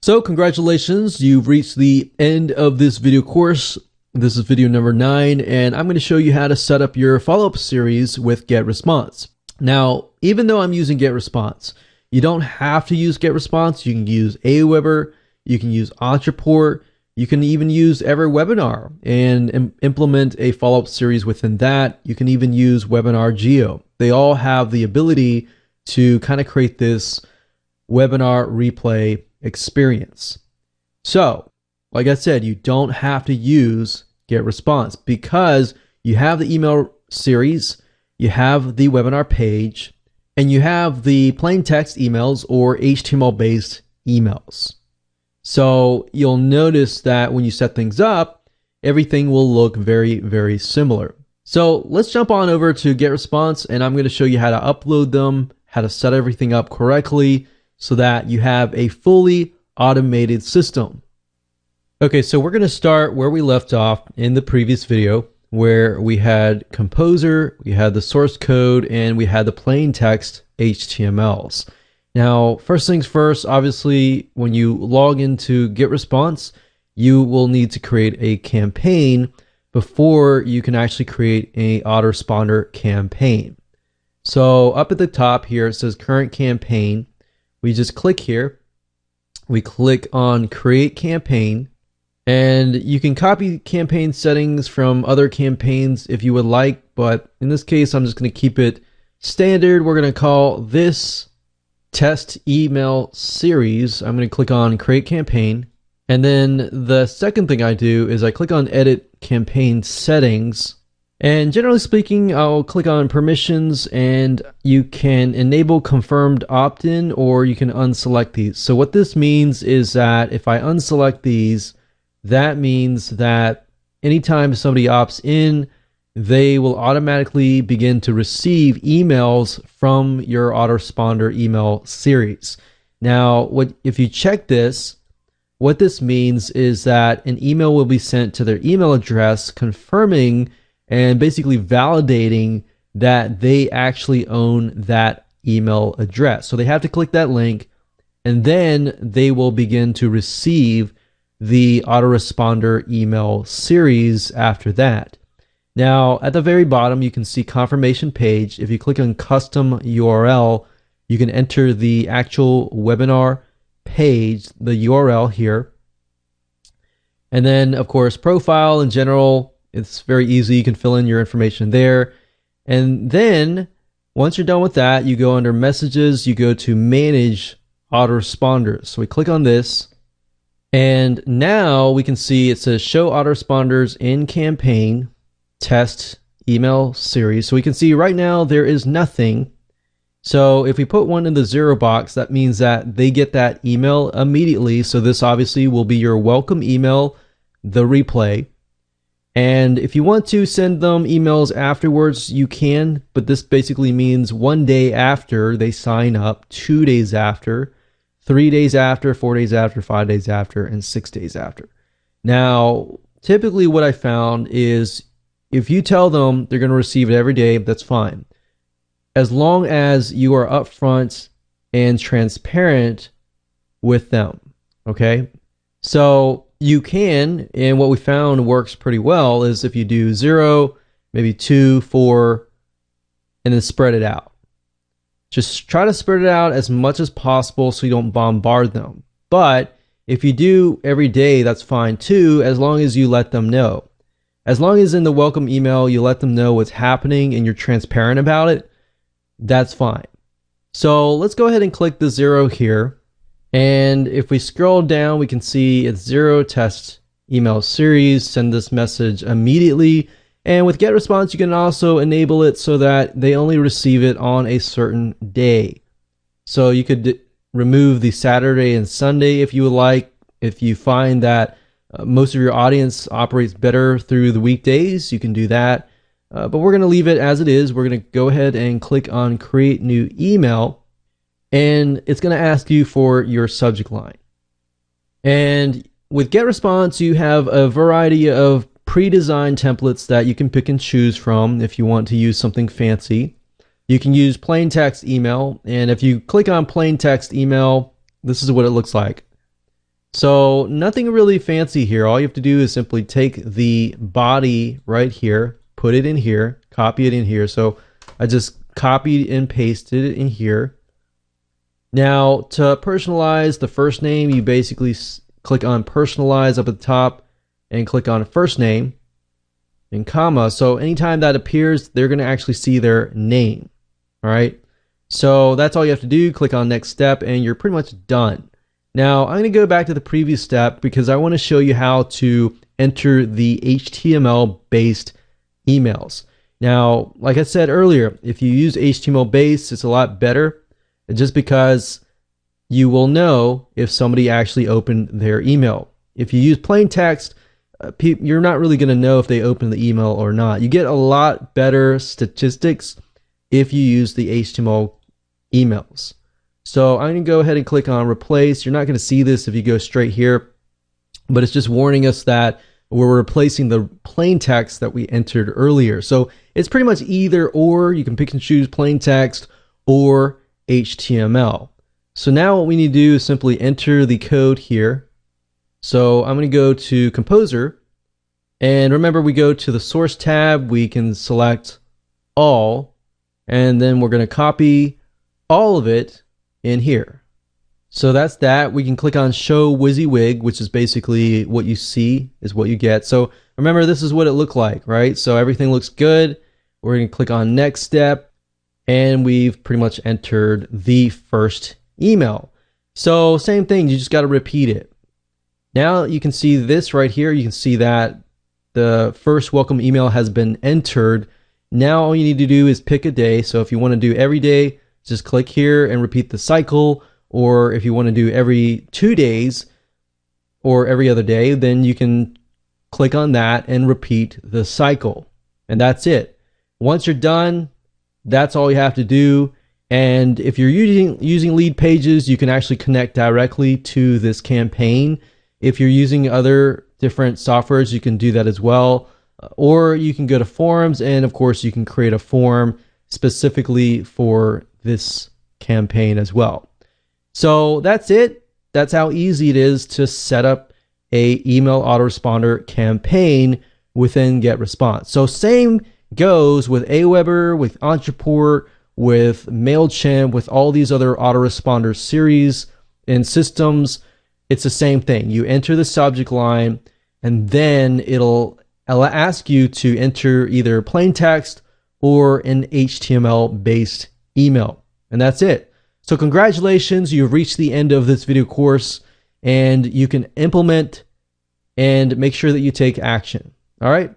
So congratulations, you've reached the end of this video course. This is video number 9, and I'm going to show you how to set up your follow-up series with GetResponse. Now, even though I'm using GetResponse, you don't have to use GetResponse. You can use Aweber, you can use Ontraport, you can even use EverWebinar and implement a follow-up series within that. You can even use Webinar Geo. They all have the ability to kind of create this webinar replay experience. So, like I said, you don't have to use GetResponse because you have the email series, you have the webinar page, and you have the plain text emails or HTML-based emails. So you'll notice that when you set things up, everything will look very, very similar. So let's jump on over to GetResponse, and I'm going to show you how to upload them, how to set everything up correctly, so that you have a fully automated system. Okay, so we're going to start where we left off in the previous video, where we had Composer, we had the source code, and we had the plain text HTMLs. Now, first things first, obviously, when you log into GetResponse, you will need to create a campaign before you can actually create a autoresponder campaign. So up at the top here, it says current campaign. We just click here, we click on create campaign, and you can copy campaign settings from other campaigns if you would like, but in this case, I'm just going to keep it standard. We're going to call this test email series. I'm going to click on create campaign. And then the second thing I do is I click on edit campaign settings. And generally speaking, I'll click on permissions, and you can enable confirmed opt-in or you can unselect these. So what this means is that if I unselect these, that means that anytime somebody opts in, they will automatically begin to receive emails from your autoresponder email series. Now, if you check this, what this means is that an email will be sent to their email address confirming and basically validating that they actually own that email address. So they have to click that link, and then they will begin to receive the autoresponder email series after that. Now, at the very bottom, you can see confirmation page. If you click on custom URL, you can enter the actual webinar page, the URL here. And then, of course, profile in general, it's very easy. You can fill in your information there. And then once you're done with that, you go under messages, you go to manage autoresponders. So we click on this, and now we can see it says show autoresponders in campaign test email series. So we can see right now there is nothing. So if we put one in the 0 box, that means that they get that email immediately. So this obviously will be your welcome email, the replay. And if you want to send them emails afterwards, you can, but this basically means 1 day after they sign up, 2 days after, 3 days after, 4 days after, 5 days after, and 6 days after. Now, typically what I found is if you tell them they're going to receive it every day, that's fine. As long as you are upfront and transparent with them, okay? So you can, and what we found works pretty well is if you do 0, maybe 2, 4, and then spread it out. Just try to spread it out as much as possible so you don't bombard them. But if you do every day, that's fine too, as long as you let them know. As long as in the welcome email, you let them know what's happening and you're transparent about it, that's fine. So let's go ahead and click the 0 here. And if we scroll down, we can see it's 0 test email series, send this message immediately. And with GetResponse, you can also enable it so that they only receive it on a certain day. So you could remove the Saturday and Sunday if you would like. If you find that most of your audience operates better through the weekdays, you can do that. But we're going to leave it as it is. We're going to go ahead and click on create new email. And it's going to ask you for your subject line. And with GetResponse, you have a variety of pre-designed templates that you can pick and choose from if you want to use something fancy. You can use plain text email, and if you click on plain text email, this is what it looks like. So nothing really fancy here. All you have to do is simply take the body right here, put it in here, copy it in here. So I just copied and pasted it in here. Now to personalize the first name, you basically click on personalize up at the top and click on first name and comma. So anytime that appears, they're going to actually see their name. All right. So that's all you have to do. Click on next step and you're pretty much done. Now I'm going to go back to the previous step because I want to show you how to enter the HTML based emails. Now, like I said earlier, if you use HTML based, it's a lot better just because you will know if somebody actually opened their email. If you use plain text, you're not really going to know if they opened the email or not. You get a lot better statistics if you use the HTML emails. So I'm going to go ahead and click on replace. You're not going to see this if you go straight here, but it's just warning us that we're replacing the plain text that we entered earlier. So it's pretty much either or. You can pick and choose plain text or HTML. So now what we need to do is simply enter the code here. So I'm going to go to Composer, and remember we go to the source tab, we can select all, and then we're going to copy all of it in here. So that's that. We can click on Show WYSIWYG, which is basically what you see is what you get. So remember, this is what it looked like, right? So everything looks good. We're going to click on Next Step, and we've pretty much entered the first email. So same thing, you just got to repeat it. Now you can see this right here. You can see that the first welcome email has been entered. Now all you need to do is pick a day. So if you want to do every day, just click here and repeat the cycle. Or if you want to do every 2 days or every other day, then you can click on that and repeat the cycle. And that's it. Once you're done, that's all you have to do. And if you're using lead pages, you can actually connect directly to this campaign. If you're using other different softwares, you can do that as well. Or you can go to forums, and of course you can create a form specifically for this campaign as well. So that's it. That's how easy it is to set up a email autoresponder campaign within GetResponse. So same goes with Aweber, with Entreport, with MailChimp, with all these other autoresponder series and systems. It's the same thing. You enter the subject line, and then it'll ask you to enter either plain text or an HTML based email. And that's it. So congratulations, you've reached the end of this video course, and you can implement and make sure that you take action. All right.